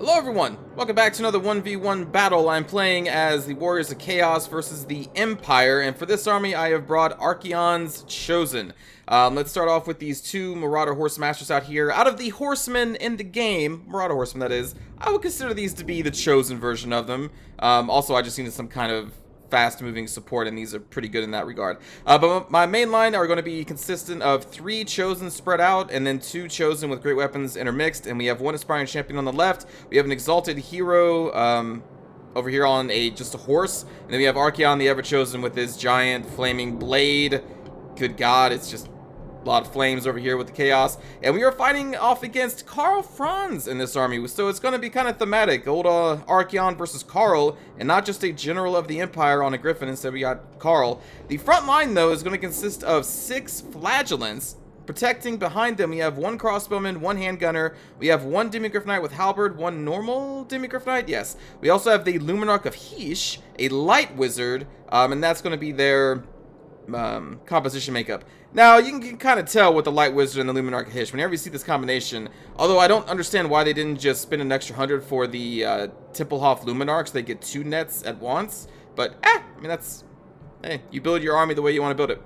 Hello everyone, welcome back to another 1v1 battle. I'm playing as the Warriors of Chaos versus the Empire, and for this army I have brought Archaon's Chosen. Let's start off with these two Marauder Horsemasters out here. Out of the horsemen in the game, Marauder Horsemen that is, I would consider these to be the Chosen version of them. Also I just needed some kind of fast-moving support, and these are pretty good in that regard. But my main line are going to be consistent of 3 Chosen spread out, and then 2 Chosen with great weapons intermixed, and we have 1 Aspiring Champion on the left. We have an Exalted Hero over here on just a horse, and then we have Archaon the Ever Chosen with his giant flaming blade. Good God, it's just a lot of flames over here with the chaos, and we are fighting off against Karl Franz in this army, so it's going to be kind of thematic. Old Archaon versus Karl, and not just a general of the Empire on a griffin. Instead we got Karl. The front line though is going to consist of 6 flagellants. Protecting behind them, we have 1 crossbowman, 1 handgunner, we have 1 demigriff knight with halberd, 1 normal demigriff knight, yes. We also have the Luminarch of Hysh, a light wizard, and that's going to be their composition makeup. Now, you can kind of tell with the Light Wizard and the Luminarch of Hysh whenever you see this combination, although I don't understand why they didn't just spend an extra 100 for the Templehof Luminarchs. They get 2 nets at once, but I mean, that's, hey, you build your army the way you want to build it.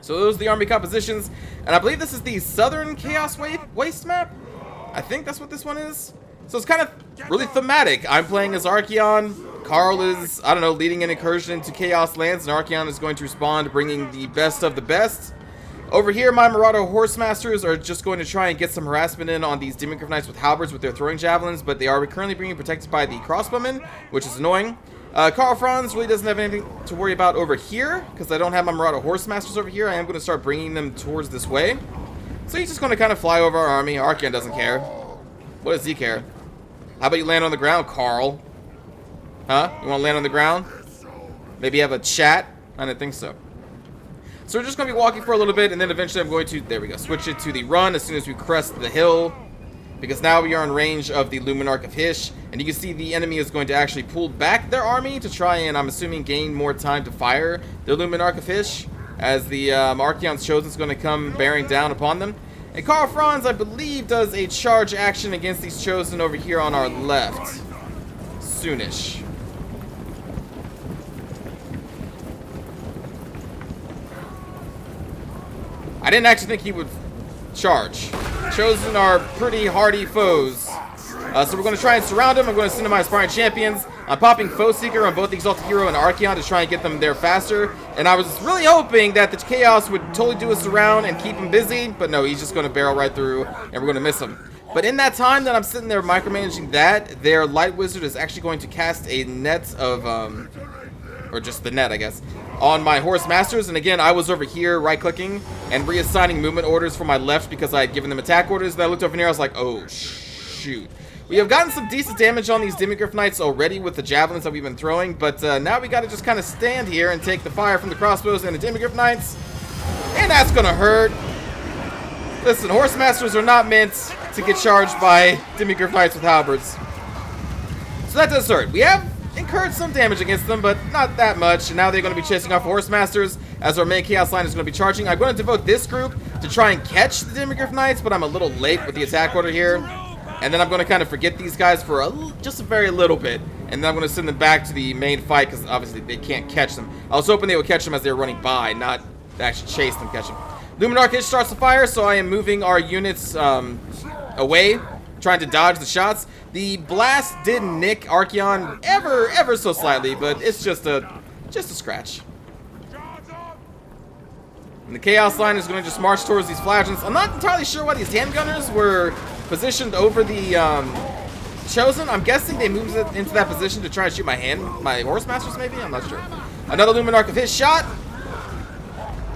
So those are the army compositions, and I believe this is the Southern Chaos Waste map. I think that's what this one is. So it's kind of really thematic. I'm playing as Archaon. Karl is, I don't know, leading an incursion into Chaos Lands, and Archaon is going to respond, bringing the best of the best. Over here, my Marauder Horsemasters are just going to try and get some harassment in on these Demigriff Knights with halberds with their throwing javelins, but they are currently being protected by the crossbowmen, which is annoying. Karl Franz really doesn't have anything to worry about over here, because I don't have my Marauder Horsemasters over here. I am going to start bringing them towards this way. So he's just going to kind of fly over our army. Archaon doesn't care. What does he care? How about you land on the ground, Karl? Huh? You want to land on the ground? Maybe have a chat? I didn't think so. So we're just going to be walking for a little bit, and then eventually I'm going to, there we go, switch it to the run as soon as we crest the hill. Because now we are in range of the Luminarch of Hysh, and you can see the enemy is going to actually pull back their army to try and, I'm assuming, gain more time to fire their Luminarch of Hysh, as the Archaon's Chosen is going to come bearing down upon them. And Karl Franz, I believe, does a charge action against these Chosen over here on our left. Soonish. I didn't actually think he would charge. Chosen are pretty hardy foes. So we're going to try and surround him. I'm going to send in my Aspiring Champions. I'm popping Foe Seeker on both the Exalted Hero and Archaon to try and get them there faster. And I was really hoping that the Chaos would totally do a surround and keep him busy. But no, he's just going to barrel right through, and we're going to miss him. But in that time that I'm sitting there micromanaging that, their Light Wizard is actually going to cast a net of, or just the net, I guess, on my Horse Masters. And again, I was over here right-clicking and reassigning movement orders for my left because I had given them attack orders. And I looked over here, I was like, oh, shoot. We have gotten some decent damage on these Demigriff Knights already with the javelins that we've been throwing, but now we got to just kind of stand here and take the fire from the crossbows and the Demigriff Knights. And that's going to hurt. Listen, Horse Masters are not meant to get charged by Demigriff Knights with halberds. So that does hurt. We have incurred some damage against them, but not that much. And now they're going to be chasing off Horse Masters as our main Chaos line is going to be charging. I'm going to devote this group to try and catch the Demigriff Knights, but I'm a little late with the attack order here. And then I'm going to kind of forget these guys for just a very little bit. And then I'm going to send them back to the main fight because obviously they can't catch them. I was hoping they would catch them as they were running by, not actually chase them, catch them. Luminarch Hysh starts the fire, so I am moving our units away, trying to dodge the shots. The blast did nick Archaon ever so slightly, but it's just a scratch. And the Chaos line is going to just march towards these flagellants. I'm not entirely sure why these handgunners were positioned over the Chosen. I'm guessing they moved into that position to try and shoot my Horse Masters, maybe? I'm not sure. Another Luminarch of Hysh shot.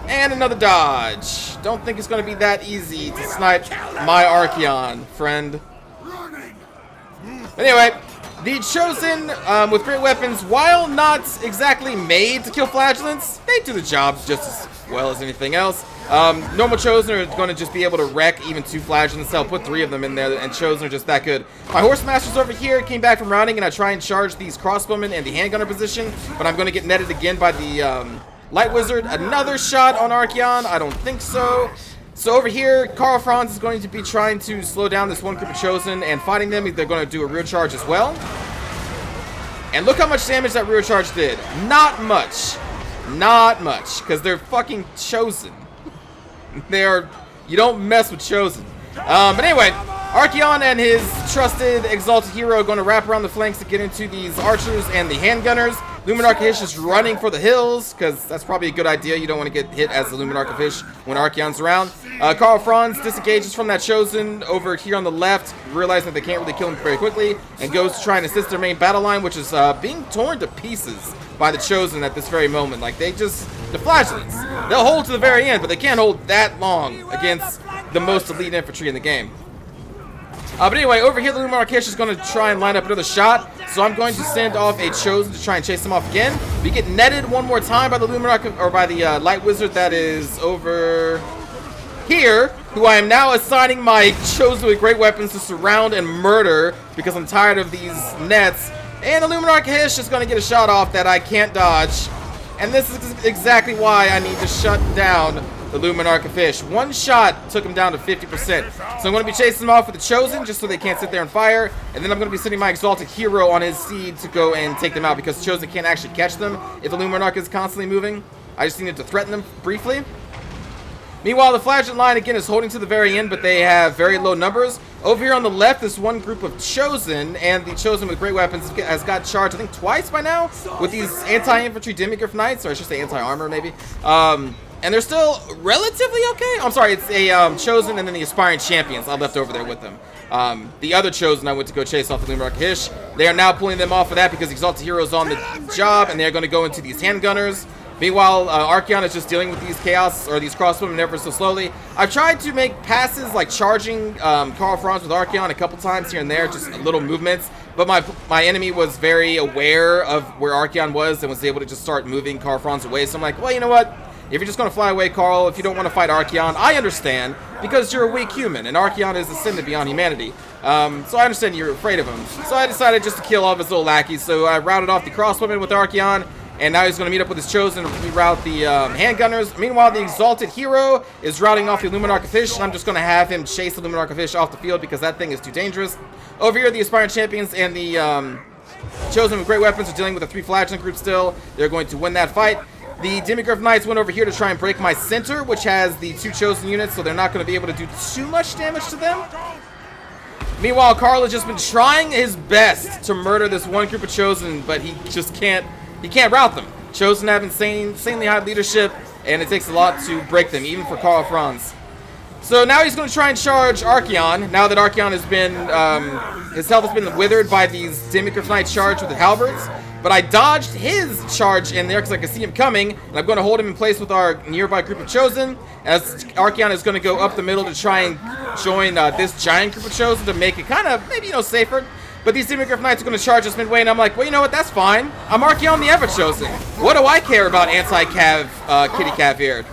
And another dodge. Don't think it's going to be that easy to snipe my Archaon, friend. Anyway, the Chosen with great weapons, while not exactly made to kill flagellants, they do the job just as well as anything else. Normal Chosen are going to just be able to wreck even 2 flagellants. I'll put 3 of them in there, and Chosen are just that good. My Horse Masters over here came back from rounding, and I try and charge these crossbowmen and the handgunner position, but I'm going to get netted again by the Light Wizard. Another shot on Archaon. I don't think so. So over here, Karl Franz is going to be trying to slow down this one group of Chosen and fighting them. They're going to do a rear charge as well. And look how much damage that rear charge did. Not much. Not much. Because they're fucking Chosen. You don't mess with Chosen. But anyway, Archaon and his trusted exalted hero are going to wrap around the flanks to get into these archers and the handgunners. Luminarch Hish is running for the hills, because that's probably a good idea. You don't want to get hit as the Luminarch Hish when Archaon's around. Karl Franz disengages from that Chosen over here on the left, realizing that they can't really kill him very quickly, and goes to try and assist their main battle line, which is being torn to pieces by the Chosen at this very moment. Like, the flagellants, they'll hold to the very end, but they can't hold that long against the most elite infantry in the game. But anyway, over here, the Luminarch Hish is going to try and line up another shot. So I'm going to send off a Chosen to try and chase him off again. We get netted one more time by the Luminarch, or by the Light Wizard that is over here, who I am now assigning my Chosen with great weapons to surround and murder because I'm tired of these nets. And the Luminarch Hish is going to get a shot off that I can't dodge. And this is exactly why I need to shut down the Luminarch Hish. One shot took him down to 50%. So I'm going to be chasing them off with the Chosen just so they can't sit there and fire. And then I'm going to be sending my Exalted Hero on his seed to go and take them out because the Chosen can't actually catch them if the Luminarch is constantly moving. I just needed to threaten them briefly. Meanwhile, the Flagellant line again is holding to the very end, but they have very low numbers. Over here on the left, this one group of Chosen, and the Chosen with great weapons has got charged, I think, twice by now with these anti-infantry Demigryph Knights, or I should say anti-armor maybe. And they're still relatively okay. I'm sorry, it's a Chosen and then the Aspiring Champions I left over there with them. The other Chosen I went to go chase off the Luminarch Hish. They are now pulling them off of that because the Exalted Hero is on the job, and they're going to go into these handgunners. Meanwhile, Archaon is just dealing with these chaos, or these crossbowmen ever so slowly. I've tried to make passes like charging Karl Franz with Archaon a couple times here and there, just little movements. But my enemy was very aware of where Archaon was and was able to just start moving Karl Franz away. So I'm like, well, you know what? If you're just going to fly away, Karl, if you don't want to fight Archaon, I understand, because you're a weak human, and Archaon is a sin beyond humanity. So I understand you're afraid of him. So I decided just to kill all of his little lackeys. So I routed off the crossbowmen with Archaon. And now he's going to meet up with his Chosen and reroute the handgunners. Meanwhile, the Exalted Hero is routing off the Luminarch Hish, and I'm just going to have him chase the Luminarch Hish off the field because that thing is too dangerous. Over here, the Aspiring Champions and the Chosen with great weapons are dealing with a 3 Flagellant group still. They're going to win that fight. The Demigryph Knights went over here to try and break my center, which has the 2 Chosen units, so they're not going to be able to do too much damage to them. Meanwhile, Karl has just been trying his best to murder this one group of Chosen, but he just can't. He can't rout them. Chosen have insanely high leadership, and it takes a lot to break them, even for Karl Franz. So now he's going to try and charge Archaon. Now that Archaon has been, his health has been withered by these Demigryph Knights charged with the halberds. But I dodged his charge in there because I could see him coming, and I'm going to hold him in place with our nearby group of Chosen, as Archaon is going to go up the middle to try and join this giant group of Chosen to make it kind of, maybe, safer. But these Demigryph Knights are going to charge us midway, and I'm like, well, you know what, that's fine. I'm Archaon the Ever-Chosen. What do I care about anti-cav, kitty cav here?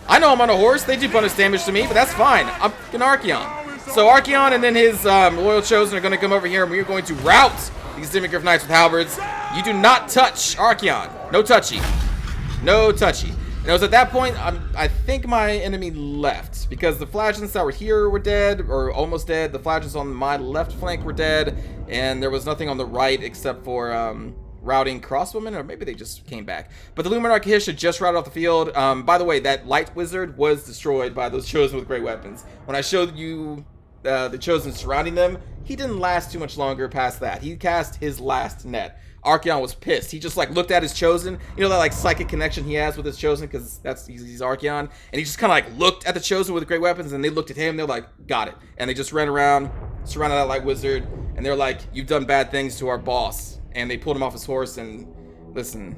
I know I'm on a horse, they do bonus damage to me, but that's fine. I'm fucking Archaon. So Archaon and then his loyal Chosen are going to come over here, and we're going to rout these Demigryph Knights with halberds. You do not touch Archaon. No touchy. No touchy. And it was at that point, I think my enemy left, because the Flagellants that were here were dead, or almost dead. The Flagellants on my left flank were dead, and there was nothing on the right except for routing crossbowmen, or maybe they just came back. But the Luminarch Hish had just routed off the field. By the way, that Light Wizard was destroyed by those Chosen with great weapons. When I showed you the Chosen surrounding them, he didn't last too much longer past that. He cast his last net. Archaon was pissed. He just looked at his Chosen, you know, that psychic connection he has with his Chosen, because he's Archaon, and he just kind of looked at the Chosen with great weapons, and they looked at him. They're like, got it, and they just ran around, surrounded that Light Wizard, and they're like, you've done bad things to our boss, and they pulled him off his horse. And listen,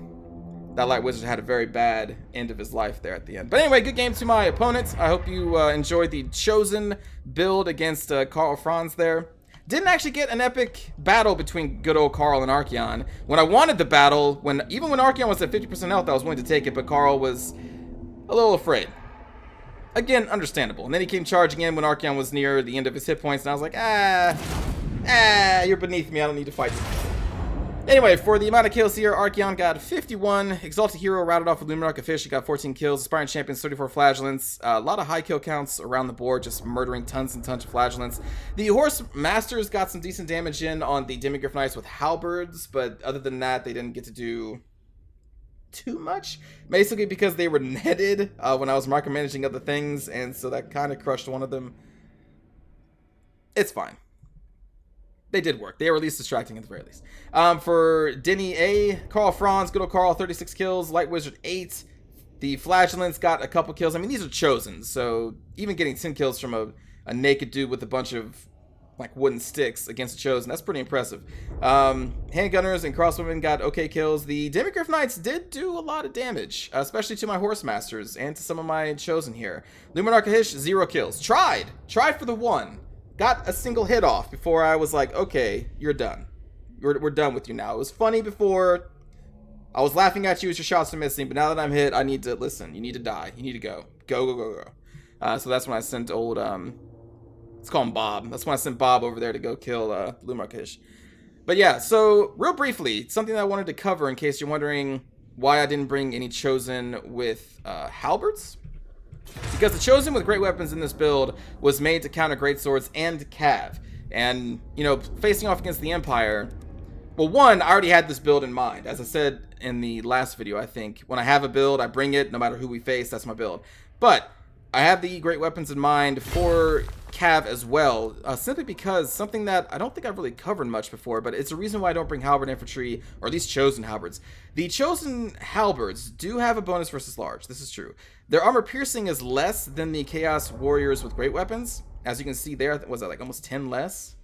that Light Wizard had a very bad end of his life there at the end. But anyway, good game to my opponents. I hope you enjoyed the Chosen build against Karl Franz there. Didn't actually get an epic battle between good old Karl and Archaon. When I wanted the battle, even when Archaon was at 50% health, I was willing to take it, but Karl was a little afraid. Again, understandable. And then he came charging in when Archaon was near the end of his hit points, and I was like, you're beneath me, I don't need to fight you. Anyway, for the amount of kills here, Archaon got 51. Exalted Hero routed off with Luminarch Fish. He got 14 kills. Aspiring Champions, 34 Flagellants. A lot of high kill counts around the board, just murdering tons and tons of Flagellants. The Horse Masters got some decent damage in on the Demigryph Knights with Halberds, but other than that, they didn't get to do too much. Basically because they were netted when I was micromanaging other things, and so that kind of crushed one of them. It's fine. They did work. They were at least distracting at the very least. For Denny A, Carl Franz, good old Carl, 36 kills. Light Wizard, 8. The Flagellants got a couple kills. I mean, these are chosen, so even getting 10 kills from a naked dude with a bunch of like wooden sticks against a chosen, that's pretty impressive. Handgunners and Crossbowmen got okay kills. The Demigryph Knights did do a lot of damage, especially to my Horse Masters and to some of my chosen here. Luminarch Hish, 0 kills. Tried for the 1. Got a single hit off before I was like, okay, you're done. We're done with you now. It was funny before. I was laughing at you as your shots are missing, but now that I'm hit, I need to listen. You need to die. You need to go. Go. So that's when I sent old, let's call him Bob. That's when I sent Bob over there to go kill Luminarch Hish. But yeah, so real briefly, something that I wanted to cover in case you're wondering why I didn't bring any chosen with halberds. Because the chosen with great weapons in this build was made to counter greatswords and cav. And, you know, facing off against the Empire, well, one, I already had this build in mind. As I said in the last video, I think, when I have a build, I bring it, no matter who we face, that's my build. But I have the great weapons in mind for cav as well, simply because something that I don't think I've really covered much before, but it's a reason why I don't bring halberd infantry, or at least chosen halberds. The chosen halberds do have a bonus versus large. This is true. Their armor piercing is less than the chaos warriors with great weapons. As you can see there, was that like almost 10 less?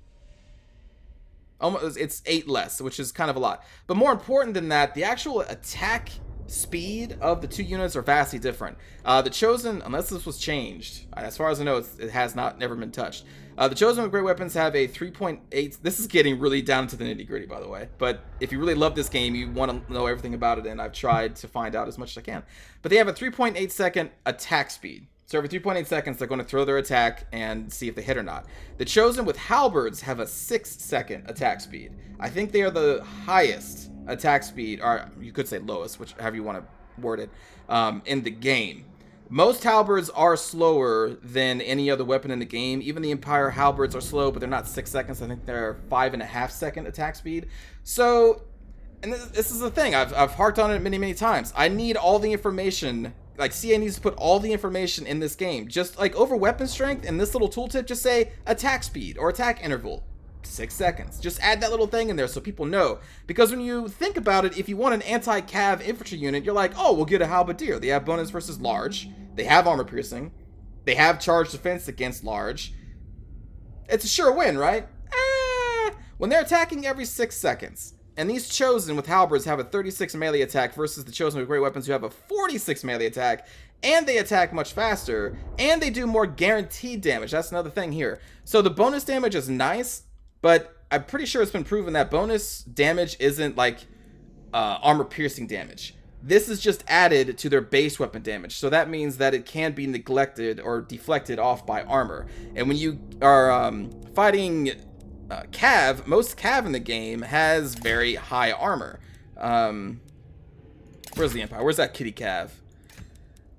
Almost, it's 8 less, which is kind of a lot. But more important than that, the actual attack speed of the two units are vastly different. The chosen, unless this was changed, as far as I know, it has never been touched. The chosen with great weapons have a 3.8. This is getting really down to the nitty gritty, by the way. But if you really love this game, you want to know everything about it, and I've tried to find out as much as I can. But they have a 3.8 second attack speed. So every 3.8 seconds, they're going to throw their attack and see if they hit or not. The chosen with halberds have a 6-second attack speed. I think they are the highest attack speed, or you could say lowest, however you want to word it, in the game. Most halberds are slower than any other weapon in the game. Even the Empire halberds are slow, but they're not 6 seconds. I think they're 5.5 second attack speed. So, and this is the thing, I've harped on it many times. I need all the information. Like, CA needs to put all the information in this game. Just like over weapon strength in this little tooltip, just say attack speed or attack interval. 6 seconds. Just add that little thing in there so people know. Because when you think about it, if you want an anti-cav infantry unit, you're like, oh, we'll get a halberdier. They have bonus versus large. They have armor piercing. They have charge defense against large. It's a sure win, right? When they're attacking every 6 seconds, and these chosen with halberds have a 36 melee attack versus the chosen with great weapons who have a 46 melee attack, and they attack much faster, and they do more guaranteed damage. That's another thing here. So the bonus damage is nice, but I'm pretty sure it's been proven that bonus damage isn't like armor piercing damage. This is just added to their base weapon damage. So that means that it can be neglected or deflected off by armor. And when you are fighting cav, most cav in the game has very high armor. Where's the Empire? Where's that kitty cav?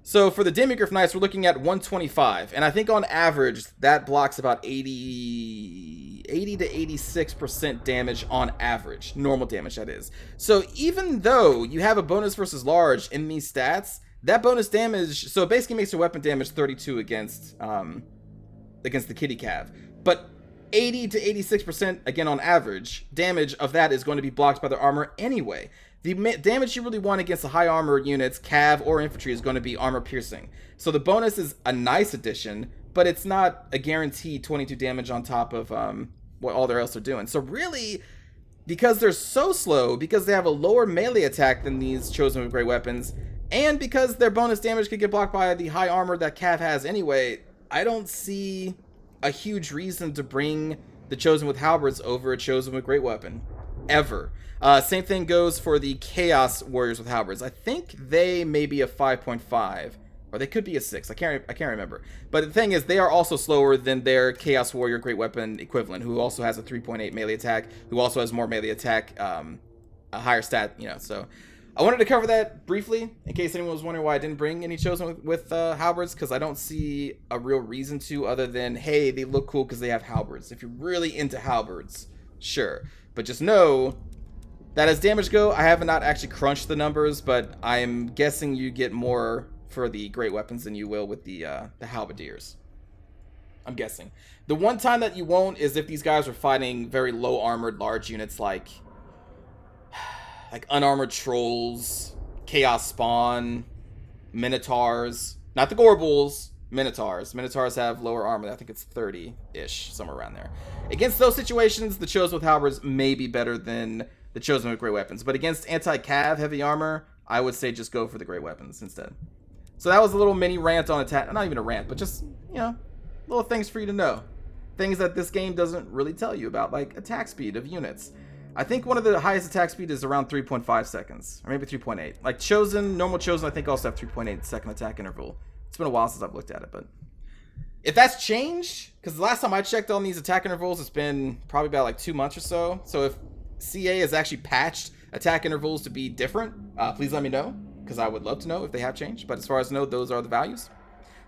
So for the Demigryph Knights, we're looking at 125. And I think on average, that blocks about 80 to 86% damage on average. Normal damage, that is. So even though you have a bonus versus large in these stats, that bonus damage, so it basically makes your weapon damage 32 against the kitty cav. But 80 to 86%, again on average, damage of that is going to be blocked by their armor anyway. The damage you really want against the high armor units, cav or infantry, is going to be armor piercing. So the bonus is a nice addition, but it's not a guaranteed 22 damage on top of what all else they're doing. So really, because they're so slow, because they have a lower melee attack than these chosen with great weapons, and because their bonus damage could get blocked by the high armor that cav has anyway, I don't see a huge reason to bring the chosen with halberds over a chosen with great weapon. Ever. Same thing goes for the Chaos Warriors with halberds. I think they may be a 5.5, or they could be a 6. I can't remember. But the thing is, they are also slower than their Chaos Warrior Great Weapon equivalent, who also has a 3.8 melee attack, who also has more melee attack a higher stat, you know. So I wanted to cover that briefly in case anyone was wondering why I didn't bring any chosen with halberds, because I don't see a real reason to, other than, hey, they look cool because they have halberds. If you're really into halberds, sure, but just know that as damage go, I have not actually crunched the numbers, but I'm guessing you get more for the great weapons than you will with the halberdiers. I'm guessing. The one time that you won't is if these guys are fighting very low armored large units like unarmored trolls, chaos spawn, minotaurs. Not the gorbulls, minotaurs. Minotaurs have lower armor. I think it's 30-ish, somewhere around there. Against those situations, the chosen with halberds may be better than the chosen with great weapons. But against anti-cav heavy armor, I would say just go for the great weapons instead. So that was a little mini rant on attack. Not even a rant, but just, you know, little things for you to know. Things that this game doesn't really tell you about, like attack speed of units. I think one of the highest attack speed is around 3.5 seconds, or maybe 3.8. Like chosen, normal chosen, I think also have 3.8 second attack interval. It's been a while since I've looked at it, but if that's changed, because the last time I checked on these attack intervals, it's been probably about like 2 months or so. So if CA has actually patched attack intervals to be different, please let me know, because I would love to know if they have changed. But as far as I know, those are the values.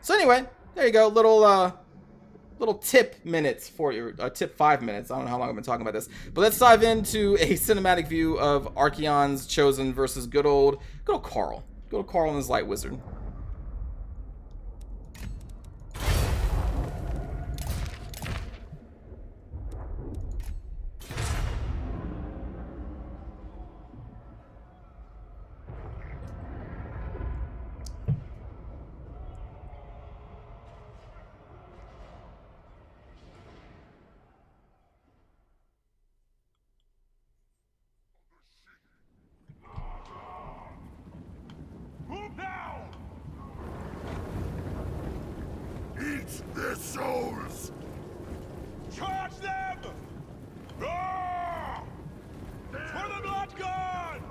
So anyway, there you go, little tip minutes for you, tip 5 minutes. I don't know how long I've been talking about this, but let's dive into a cinematic view of Archaon's chosen versus good old Carl. Good old Carl and his light wizard. Their souls! Charge them! Ah! For the blood god!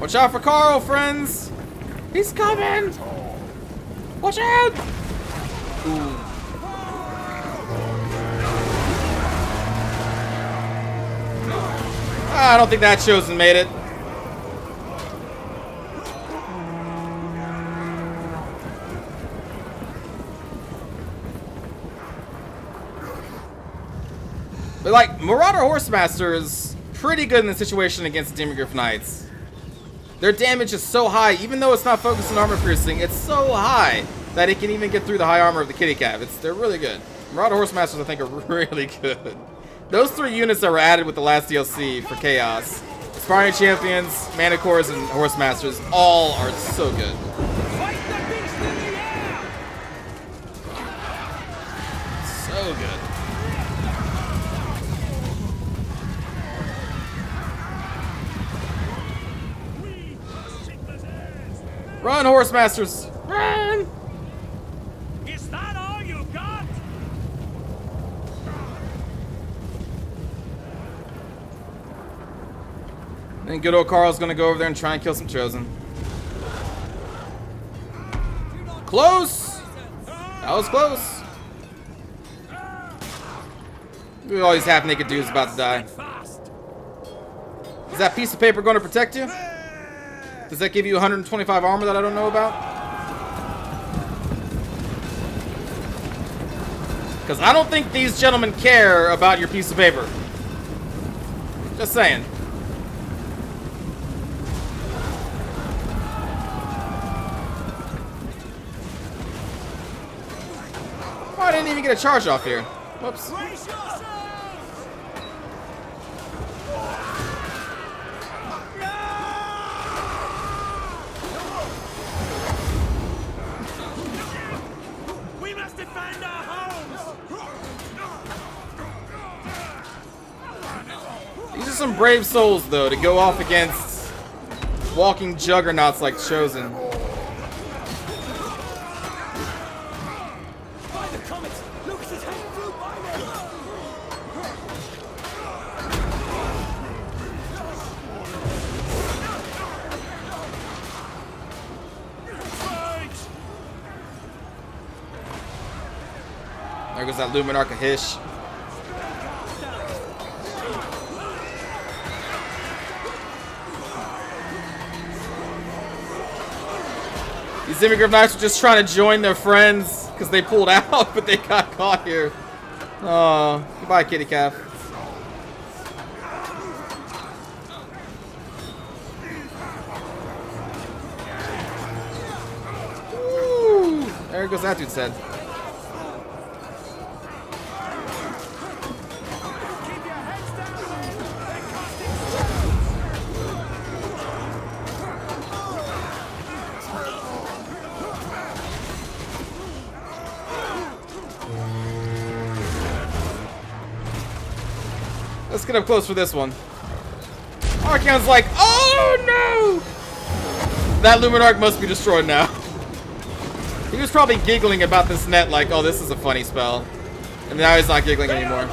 Watch out for Carl, friends! He's coming! Watch out! Ooh. I don't think that chosen made it. But like, Marauder Horsemaster is pretty good in the situation against Demigryph Knights. Their damage is so high, even though it's not focused on armor piercing, it's so high that it can even get through the high armor of the kitty cat. They're really good. Marauder Horsemasters, I think, are really good. Those 3 units that were added with the last DLC for Chaos, Aspiring Champions, Manticores, and Horsemasters, all are so good. Fight the beast in the air! So good. Run, Horsemasters! Run! Is that all you got? Then good old Carl's gonna go over there and try and kill some chosen. Close! That was close. Look at all these half-naked dudes about to die. Is that piece of paper going to protect you? Does that give you 125 armor that I don't know about? Because I don't think these gentlemen care about your piece of paper. Just saying. Oh, I didn't even get a charge off here. Whoops. We are some brave souls, though, to go off against walking juggernauts like Chosen. By the comets! Lucas is heading through by them! Fight! There goes that Luminarch of Hish. These immigrant knights were just trying to join their friends because they pulled out, but they got caught here. Oh, goodbye, kitty calf. Woo! There goes that dude's head. Let's get up close for this one. Archaon's like, oh no! That Luminarch must be destroyed now. He was probably giggling about this net like, oh, this is a funny spell. And now he's not giggling anymore.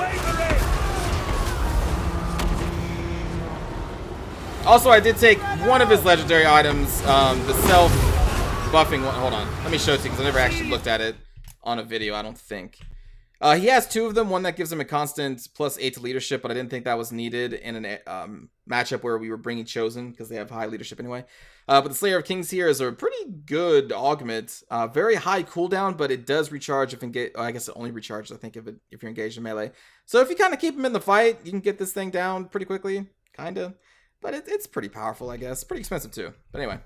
Also, I did take one of his legendary items, the self-buffing one. Hold on. Let me show it to you because I never actually looked at it on a video, I don't think. He has two of them. One that gives him a constant +8 to leadership, but I didn't think that was needed in a matchup where we were bringing Chosen because they have high leadership anyway. But the Slayer of Kings here is a pretty good augment. Very high cooldown, but it does recharge if engaged. I guess it only recharges, I think, if you're engaged in melee. So if you kind of keep him in the fight, you can get this thing down pretty quickly, kind of. But it's pretty powerful, I guess. Pretty expensive too. But anyway,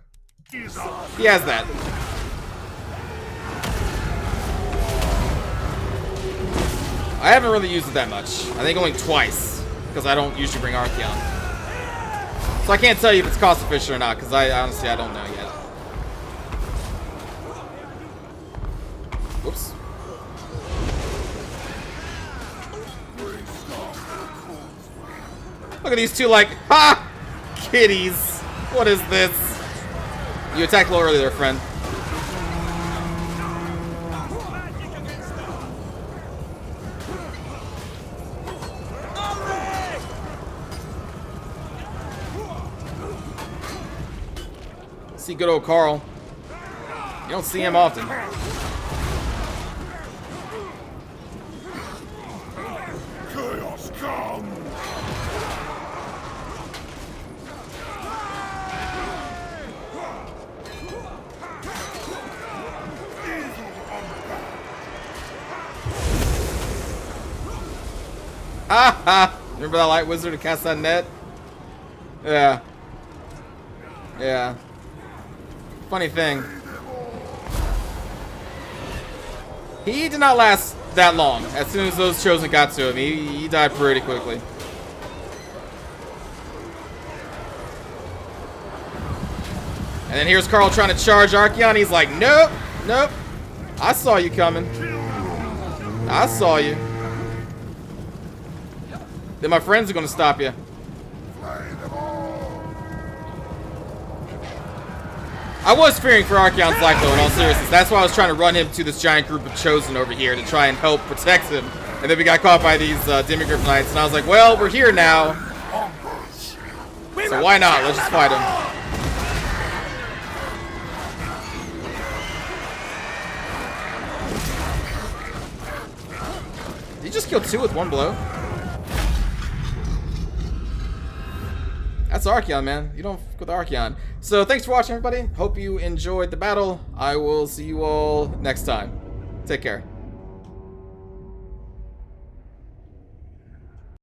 he has that. I haven't really used it that much. I think only twice, because I don't usually bring Archaon. So I can't tell you if it's cost efficient or not, because honestly I don't know yet. Whoops. Look at these two like, ha! Kitties. What is this? You attacked low earlier, friend. See good old Carl. You don't see him often. Chaos come! Ha ha! Remember that light wizard who cast that net? Yeah. Yeah. Funny thing. He did not last that long. As soon as those Chosen got to him, he died pretty quickly. And then here's Carl trying to charge Archaon. He's like, nope, nope. I saw you coming. I saw you. Then my friends are going to stop you. I was fearing for Archaon's life, though, in all seriousness. That's why I was trying to run him to this giant group of Chosen over here to try and help protect him. And then we got caught by these Demigryph Knights, and I was like, well, we're here now. So why not? Let's just fight him. Did he just kill two with one blow? That's Archaon, man. You don't fuck with Archaon. So thanks for watching, everybody. Hope you enjoyed the battle. I will see you all next time. Take care.